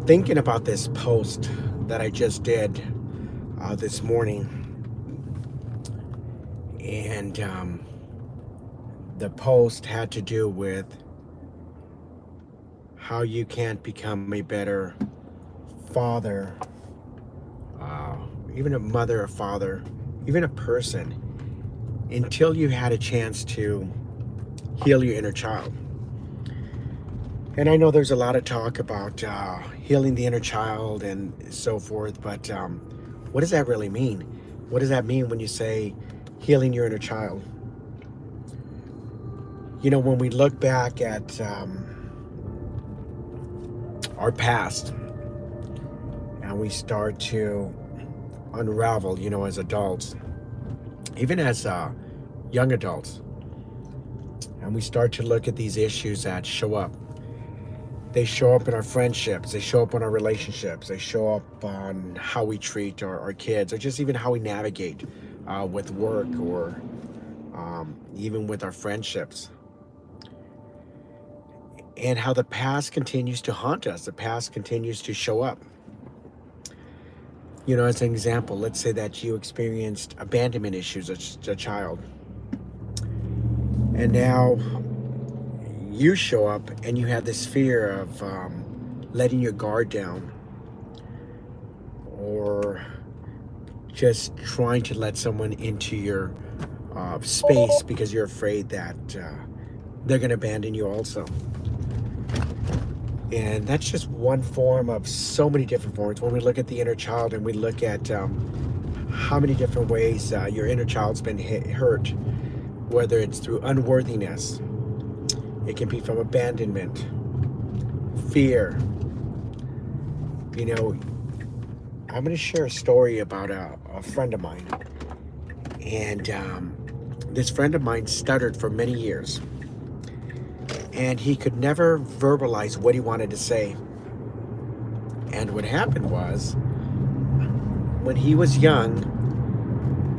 thinking about this post that I just did this morning, and the post had to do with how you can't become a better father, uh, even a mother or father, even a person, until you had a chance to heal your inner child. And I know there's a lot of talk about healing the inner child and so forth, but what does that really mean? What does that mean when you say healing your inner child? You know, when we look back at our past and we start to unravel, as adults, even as young adults, and we start to look at these issues that show up. They show up in our friendships, they show up in our relationships, they show up on how we treat our kids, or just even how we navigate with work, or even with our friendships. And how the past continues to haunt us, the past continues to show up. As an example, let's say that you experienced abandonment issues as a child. And now you show up and you have this fear of letting your guard down, or just trying to let someone into your space because you're afraid that they're going to abandon you also. And that's just one form of so many different forms. When we look at the inner child and we look at how many different ways your inner child's been hurt, whether it's through unworthiness, it can be from abandonment, fear. I'm going to share a story about a friend of mine. And this friend of mine stuttered for many years. And he could never verbalize what he wanted to say. And what happened was, when he was young,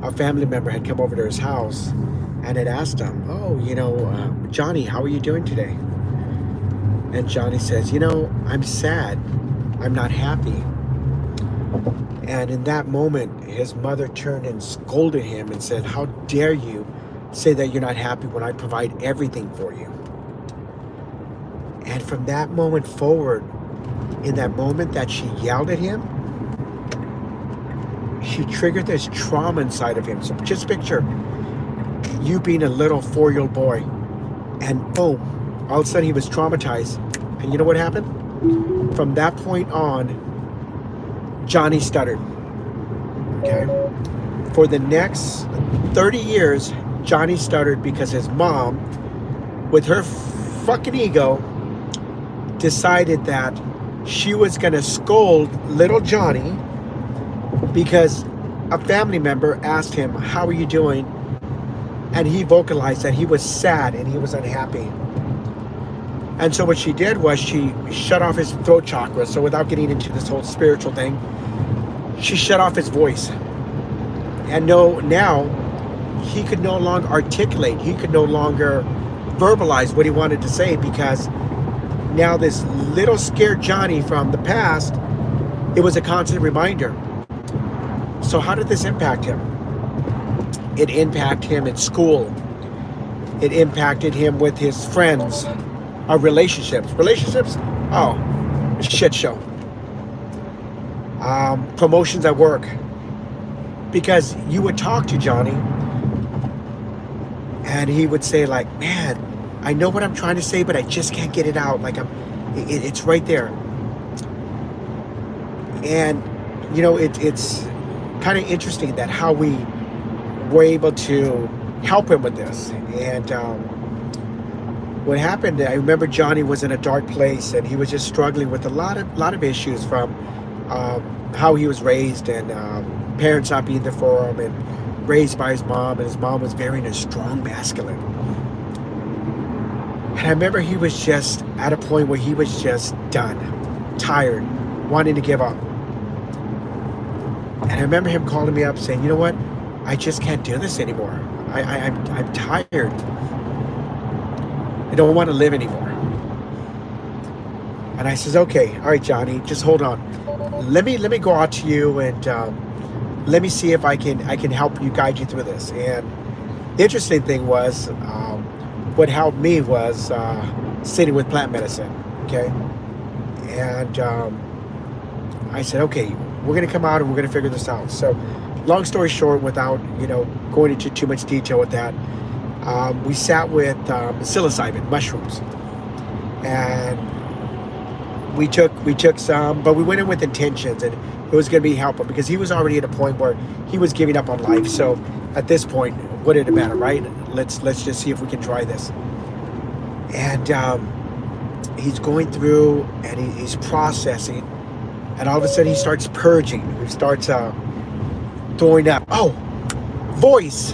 a family member had come over to his house and had asked him, Johnny, how are you doing today? And Johnny says, I'm sad. I'm not happy. And in that moment, his mother turned and scolded him and said, how dare you say that you're not happy when I provide everything for you? And from that moment forward, in that moment that she yelled at him, she triggered this trauma inside of him. So just picture you being a little 4-year-old boy, and boom, all of a sudden he was traumatized. And you know what happened? From that point on, Johnny stuttered. Okay? For the next 30 years, Johnny stuttered because his mom, with her fucking ego, decided that she was going to scold little Johnny because a family member asked him, how are you doing? And he vocalized that he was sad and he was unhappy. And so what she did was she shut off his throat chakra. So without getting into this whole spiritual thing, she shut off his voice. And now he could no longer articulate. He could no longer verbalize what he wanted to say, because now this little scared Johnny from the past, it was a constant reminder. So how did this impact him? It impacted him at school. It impacted him with his friends. Relationships. Oh, shit show. Promotions at work. Because you would talk to Johnny and he would say like, man, I know what I'm trying to say, but I just can't get it out. Like it's right there. And it's kind of interesting that how we were able to help him with this. And what happened, I remember Johnny was in a dark place and he was just struggling with a lot of issues from how he was raised, and parents not being there for him, and raised by his mom, and his mom was very strong masculine. And I remember he was just at a point where he was just done, tired, wanting to give up. And I remember him calling me up saying, you know what? I just can't do this anymore. I'm tired. I don't want to live anymore. And I says, okay, all right, Johnny, just hold on. Let me go out to you and let me see if I can help you, guide you through this. And the interesting thing was, what helped me was sitting with plant medicine. Okay, and I said, okay, we're gonna come out and we're gonna figure this out. So, long story short, without going into too much detail with that, we sat with psilocybin mushrooms, and we took some, but we went in with intentions, and it was going to be helpful because he was already at a point where he was giving up on life. So at this point, what did it matter, right? Let's just see if we can try this. And he's going through and he's processing, and all of a sudden he starts purging. He starts throwing up. Oh, voice.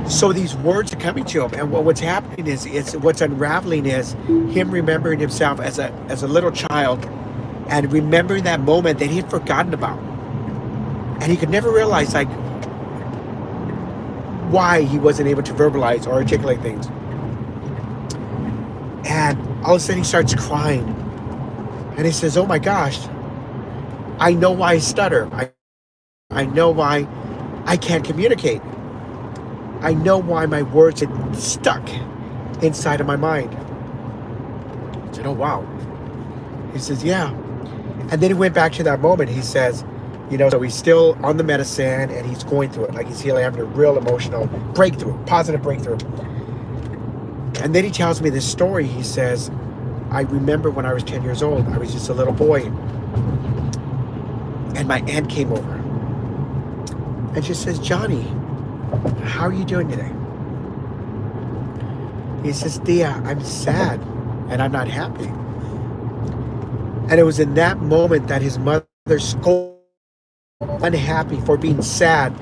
So these words are coming to him, and what's happening is what's unraveling is him remembering himself as a little child, and remembering that moment that he had forgotten about, and he could never realize like why he wasn't able to verbalize or articulate things. And all of a sudden he starts crying, and he says, "Oh my gosh, I know why I stutter. I know why I can't communicate. I know why my words are stuck inside of my mind." I said, "Oh, wow." He says, "Yeah." And then he went back to that moment. He says, so he's still on the medicine and he's going through it. Like he's having a real emotional breakthrough, positive breakthrough. And then he tells me this story. He says, "I remember when I was 10 years old, I was just a little boy. And my aunt came over. And she says, 'Johnny, how are you doing today?' He says, 'Dia, I'm sad and I'm not happy.' And it was in that moment that his mother scolded him, unhappy for being sad,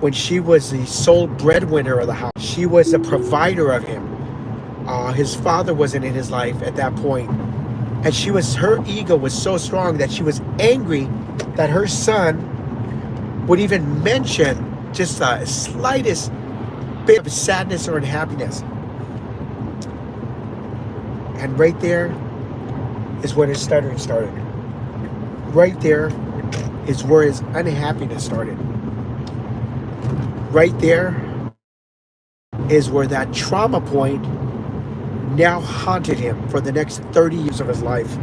when she was the sole breadwinner of the house. She was the provider of him. His father wasn't in his life at that point. And her ego was so strong that she was angry that her son would even mention just the slightest bit of sadness or unhappiness. And right there is when his stuttering started. Right there is where his unhappiness started. Right there is where that trauma point now haunted him for the next 30 years of his life.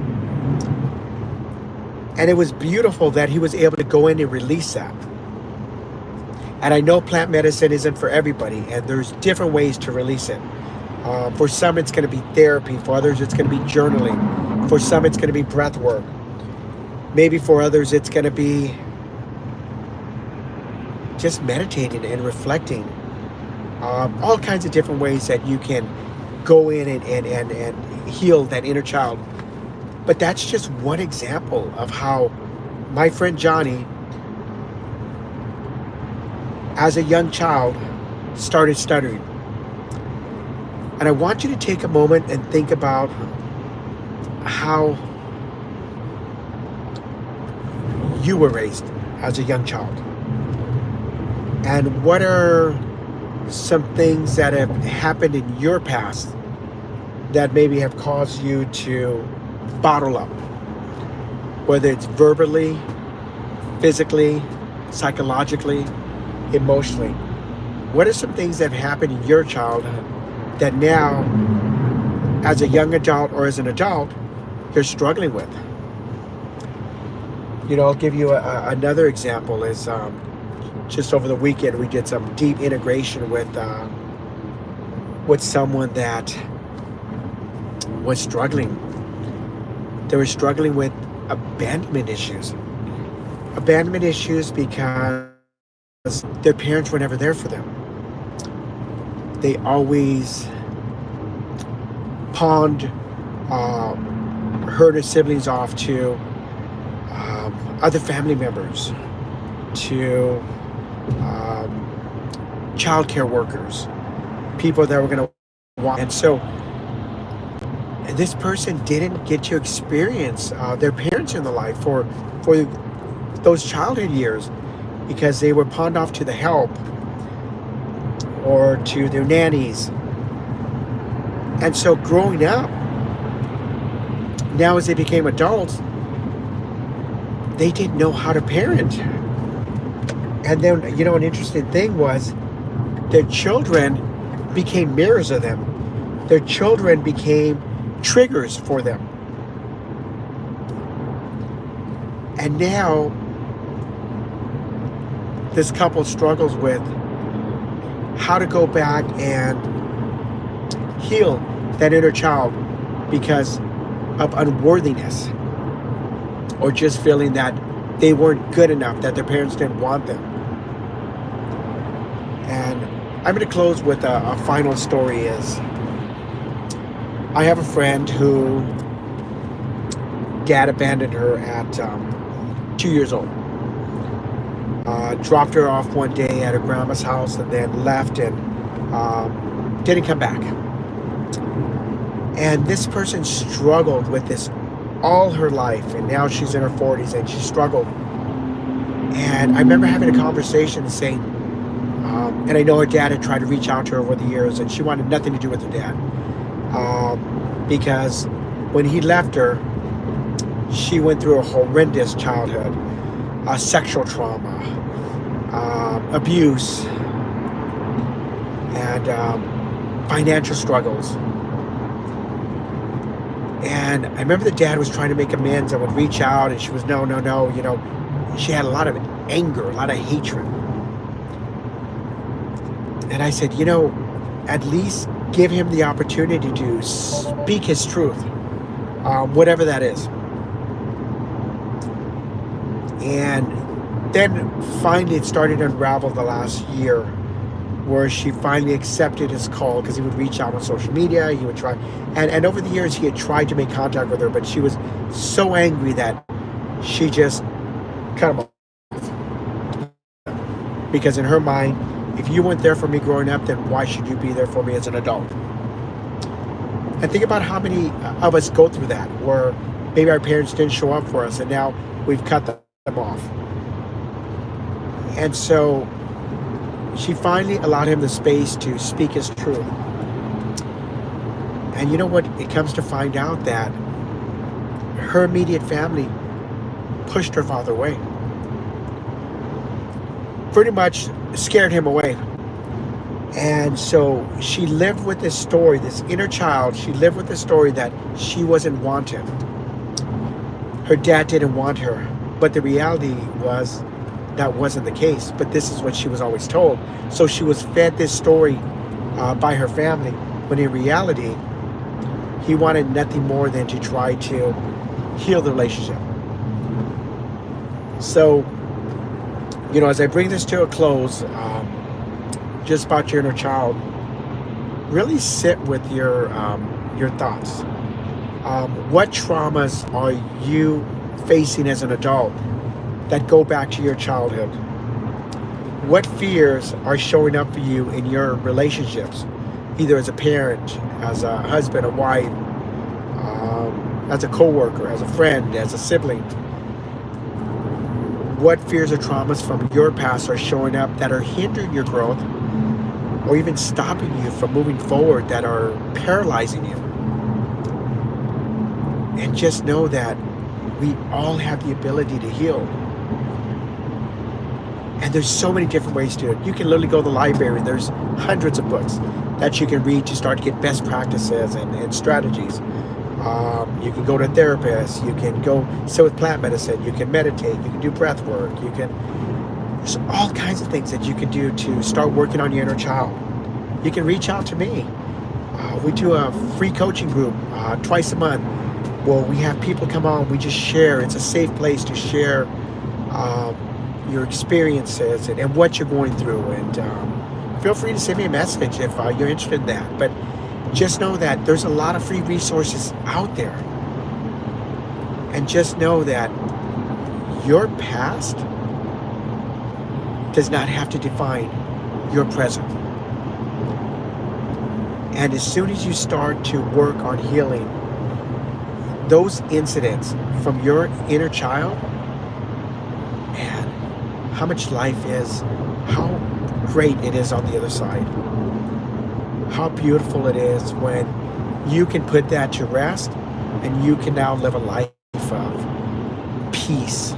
And it was beautiful that he was able to go in and release that. And I know plant medicine isn't for everybody, and there's different ways to release it. For some, it's going to be therapy. For others, it's going to be journaling. For some, it's going to be breath work. Maybe for others, it's going to be just meditating and reflecting. All kinds of different ways that you can go in and heal that inner child. But that's just one example of how my friend Johnny, as a young child, started stuttering. And I want you to take a moment and think about how you were raised as a young child. And what are some things that have happened in your past that maybe have caused you to bottle up, whether it's verbally, physically, psychologically, emotionally. What are some things that have happened in your childhood that now, as a young adult or as an adult, you're struggling with? I'll give you another example. Is just over the weekend we did some deep integration with someone that was struggling. They were struggling with abandonment issues. Abandonment issues because their parents were never there for them. They always pawned her siblings off to other family members, to childcare workers, people that were going to walk. And so this person didn't get to experience their parents in the life for those childhood years, because they were pawned off to the help or to their nannies. And so growing up, Now, as they became adults, they didn't know how to parent. And then, an interesting thing was their children became mirrors of them. Their children became triggers for them. And now, this couple struggles with how to go back and heal that inner child because of unworthiness, or just feeling that they weren't good enough, that their parents didn't want them. And I'm going to close with a final story. Is I have a friend who dad abandoned her at 2 years old. Dropped her off one day at her grandma's house and then left and didn't come back. And this person struggled with this all her life, and now she's in her 40s and she struggled. And I remember having a conversation and saying, and I know her dad had tried to reach out to her over the years, and she wanted nothing to do with her dad. Because when he left her, she went through a horrendous childhood, sexual trauma, abuse, and financial struggles. And I remember the dad was trying to make amends and would reach out, and she was, no. She had a lot of anger, a lot of hatred. And I said, at least give him the opportunity to speak his truth, whatever that is. And then finally it started to unravel the last year, where she finally accepted his call, because he would reach out on social media, he would try, and over the years he had tried to make contact with her, but she was so angry that she just cut him off. Because in her mind, if you weren't there for me growing up, then why should you be there for me as an adult? And think about how many of us go through that, where maybe our parents didn't show up for us and now we've cut them off. And so she finally allowed him the space to speak his truth. And you know what? It comes to find out that her immediate family pushed her father away. Pretty much scared him away. And so she lived with this story, this inner child. She lived with this story that she wasn't wanted. Her dad didn't want her. But the reality was that wasn't the case. But this is what she was always told. So she was fed this story by her family, when in reality, he wanted nothing more than to try to heal the relationship. So, as I bring this to a close, just about your inner child, really sit with your thoughts. What traumas are you facing as an adult that go back to your childhood? What fears are showing up for you in your relationships, either as a parent, as a husband, a wife, as a coworker, as a friend, as a sibling? What fears or traumas from your past are showing up that are hindering your growth, or even stopping you from moving forward, that are paralyzing you? And just know that we all have the ability to heal. And there's so many different ways to do it. You can literally go to the library. There's hundreds of books that you can read to start to get best practices and strategies. You can go to a therapist. You can go sit with plant medicine. You can meditate. You can do breath work. There's all kinds of things that you can do to start working on your inner child. You can reach out to me. We do a free coaching group twice a month. Well, we have people come on. We just share. It's a safe place to share your experiences and what you're going through. And feel free to send me a message if you're interested in that. But just know that there's a lot of free resources out there. And just know that your past does not have to define your present. And as soon as you start to work on healing those incidents from your inner child, man, how much life is, how great it is on the other side. How beautiful it is when you can put that to rest And you can now live a life of peace,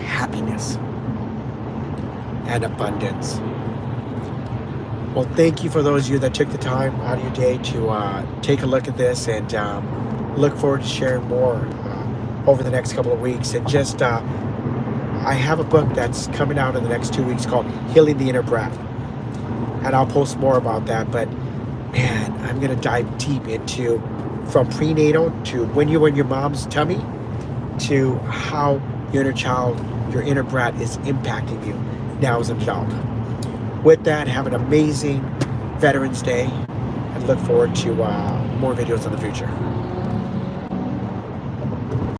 happiness, and abundance. Well, thank you for those of you that took the time out of your day to take a look at this, and look forward to sharing more over the next couple of weeks. And just, I have a book that's coming out in the next 2 weeks called Healing the Inner Brat. And I'll post more about that. But man, I'm going to dive deep into from prenatal to when you were in your mom's tummy to how your inner child, your inner brat is impacting you now as an adult. With that, have an amazing Veterans Day and look forward to more videos in the future.